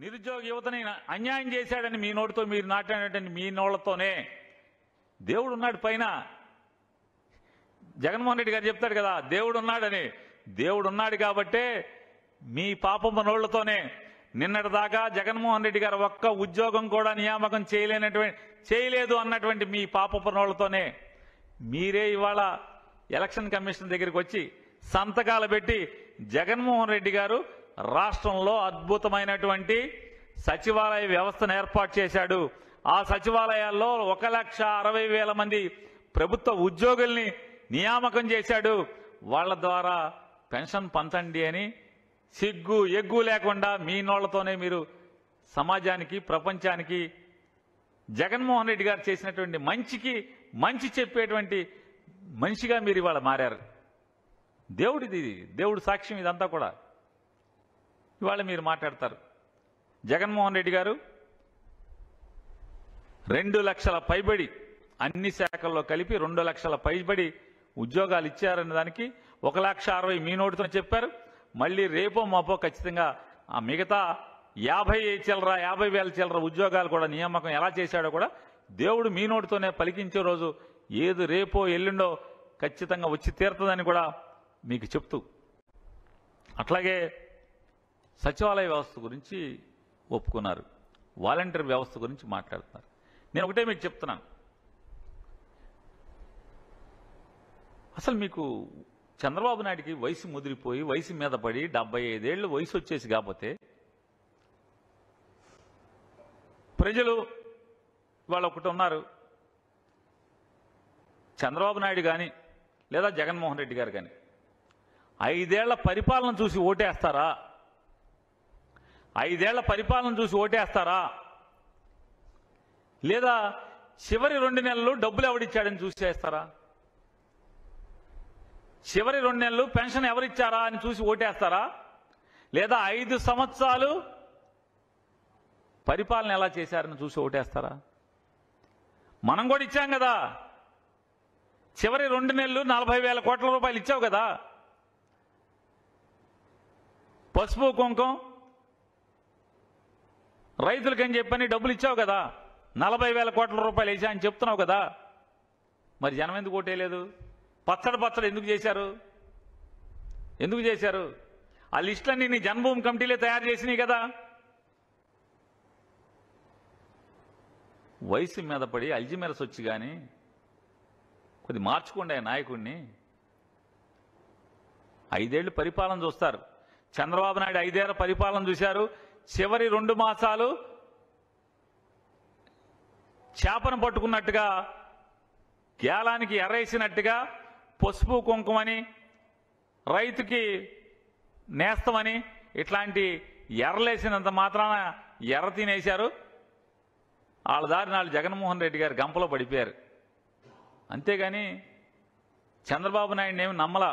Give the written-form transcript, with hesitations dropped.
నిరుద్యోగ యువతని అన్యాయం చేశాడని మీ నోటితో మీరు నాటినటువంటి మీ నోళ్లతోనే దేవుడు ఉన్నాడు పైన. జగన్మోహన్ రెడ్డి గారు చెప్తాడు కదా దేవుడు ఉన్నాడని. దేవుడు ఉన్నాడు కాబట్టే మీ పాపపు నోళ్లతోనే నిన్నటిదాకా జగన్మోహన్ రెడ్డి గారు ఒక్క ఉద్యోగం కూడా నియామకం చేయలేదు అన్నటువంటి మీ పాపపు నోళ్లతోనే మీరే ఇవాళ ఎలక్షన్ కమిషన్ దగ్గరికి వచ్చి సంతకాలు పెట్టి జగన్మోహన్ రెడ్డి గారు రాష్ట్రంలో అద్భుతమైనటువంటి సచివాలయ వ్యవస్థను ఏర్పాటు చేశాడు. ఆ సచివాలయాల్లో 1,60,000 మంది ప్రభుత్వ ఉద్యోగుల్ని నియామకం చేశాడు. వాళ్ళ ద్వారా పెన్షన్ పంచండి అని సిగ్గు ఎగ్గు లేకుండా మీ నోళ్లతోనే మీరు సమాజానికి ప్రపంచానికి జగన్మోహన్ రెడ్డి గారు చేసినటువంటి మంచికి మంచి చెప్పేటువంటి మనిషిగా మీరు ఇవాళ మారారు. దేవుడి సాక్ష్యం ఇదంతా కూడా. ఇవాళ మీరు మాట్లాడతారు జగన్మోహన్ రెడ్డి గారు 2 లక్షల పైబడి అన్ని శాఖల్లో కలిపి 2 లక్షల పైబడి ఉద్యోగాలు ఇచ్చారన్న దానికి 1,60,000 మీ నోటితో చెప్పారు. మళ్ళీ రేపో మాపో ఖచ్చితంగా ఆ మిగతా 50,000 చిల్లర ఉద్యోగాలు కూడా నియామకం ఎలా చేశాడో కూడా దేవుడు మీ నోటితోనే పలికించే రోజు ఏది రేపో ఎల్లుండో ఖచ్చితంగా వచ్చి తీరుతుందని కూడా మీకు చెప్తూ, అట్లాగే సచివాలయ వ్యవస్థ గురించి ఒప్పుకున్నారు, వాలంటీర్ వ్యవస్థ గురించి మాట్లాడుతున్నారు. నేను ఒకటే మీకు చెప్తున్నాను, అసలు మీకు చంద్రబాబు నాయుడికి వయసు ముదిరిపోయి వయసు మీద పడి 75 ఏళ్ళు వయసు వచ్చేసి కాకపోతే ప్రజలు వాళ్ళు ఒకటి ఉన్నారు, చంద్రబాబు నాయుడు కానీ లేదా జగన్మోహన్ రెడ్డి గారు కానీ 5 ఏళ్ల పరిపాలన చూసి ఓటేస్తారా? 5 ఏళ్ల పరిపాలన చూసి ఓటేస్తారా? లేదా చివరి 2 నెలలు డబ్బులు ఎవడిచ్చాడని చూసి చేస్తారా? చివరి 2 నెలలు పెన్షన్ ఎవరిచ్చారా అని చూసి ఓటేస్తారా? లేదా 5 సంవత్సరాలు పరిపాలన ఎలా చేశారని చూసి ఓటేస్తారా? మనం కూడా ఇచ్చాం కదా, చివరి 2 నెలలు 40,000 కోట్ల రూపాయలు ఇచ్చావు కదా, పసుపు కుంకం రైతులకని చెప్పని డబ్బులు ఇచ్చావు కదా, 40,000 కోట్ల రూపాయలు వేసా అని చెప్తున్నావు కదా. మరి జనం ఎందుకు ఓటేయలేదు? పచ్చడి ఎందుకు చేశారు? ఎందుకు చేశారు? ఆ లిస్టులన్నీ నీ జన్మభూమి కమిటీలే తయారు చేసినాయి కదా. వయసు మీద పడి అల్జిమెరస్ వచ్చి కానీ కొద్ది మార్చుకోండి ఆ నాయకుడిని. 5 ఏళ్లు పరిపాలన చూస్తారు. చంద్రబాబు నాయుడు 5 ఏళ్ల పరిపాలన చూశారు. చివరి 2 మాసాలు చేపను పట్టుకున్నట్టుగా గేలానికి ఎర్రేసినట్టుగా పసుపు కుంకుమని రైతుకి నేస్తమని ఇట్లాంటి ఎర్రలేసినంత మాత్రాన ఎర్ర తినేశారు. వాళ్ళ దారి నాడు జగన్మోహన్ రెడ్డి గారు గంపలో పడిపోయారు. అంతేగాని చంద్రబాబు నాయుడిని ఏమి నమ్మలా.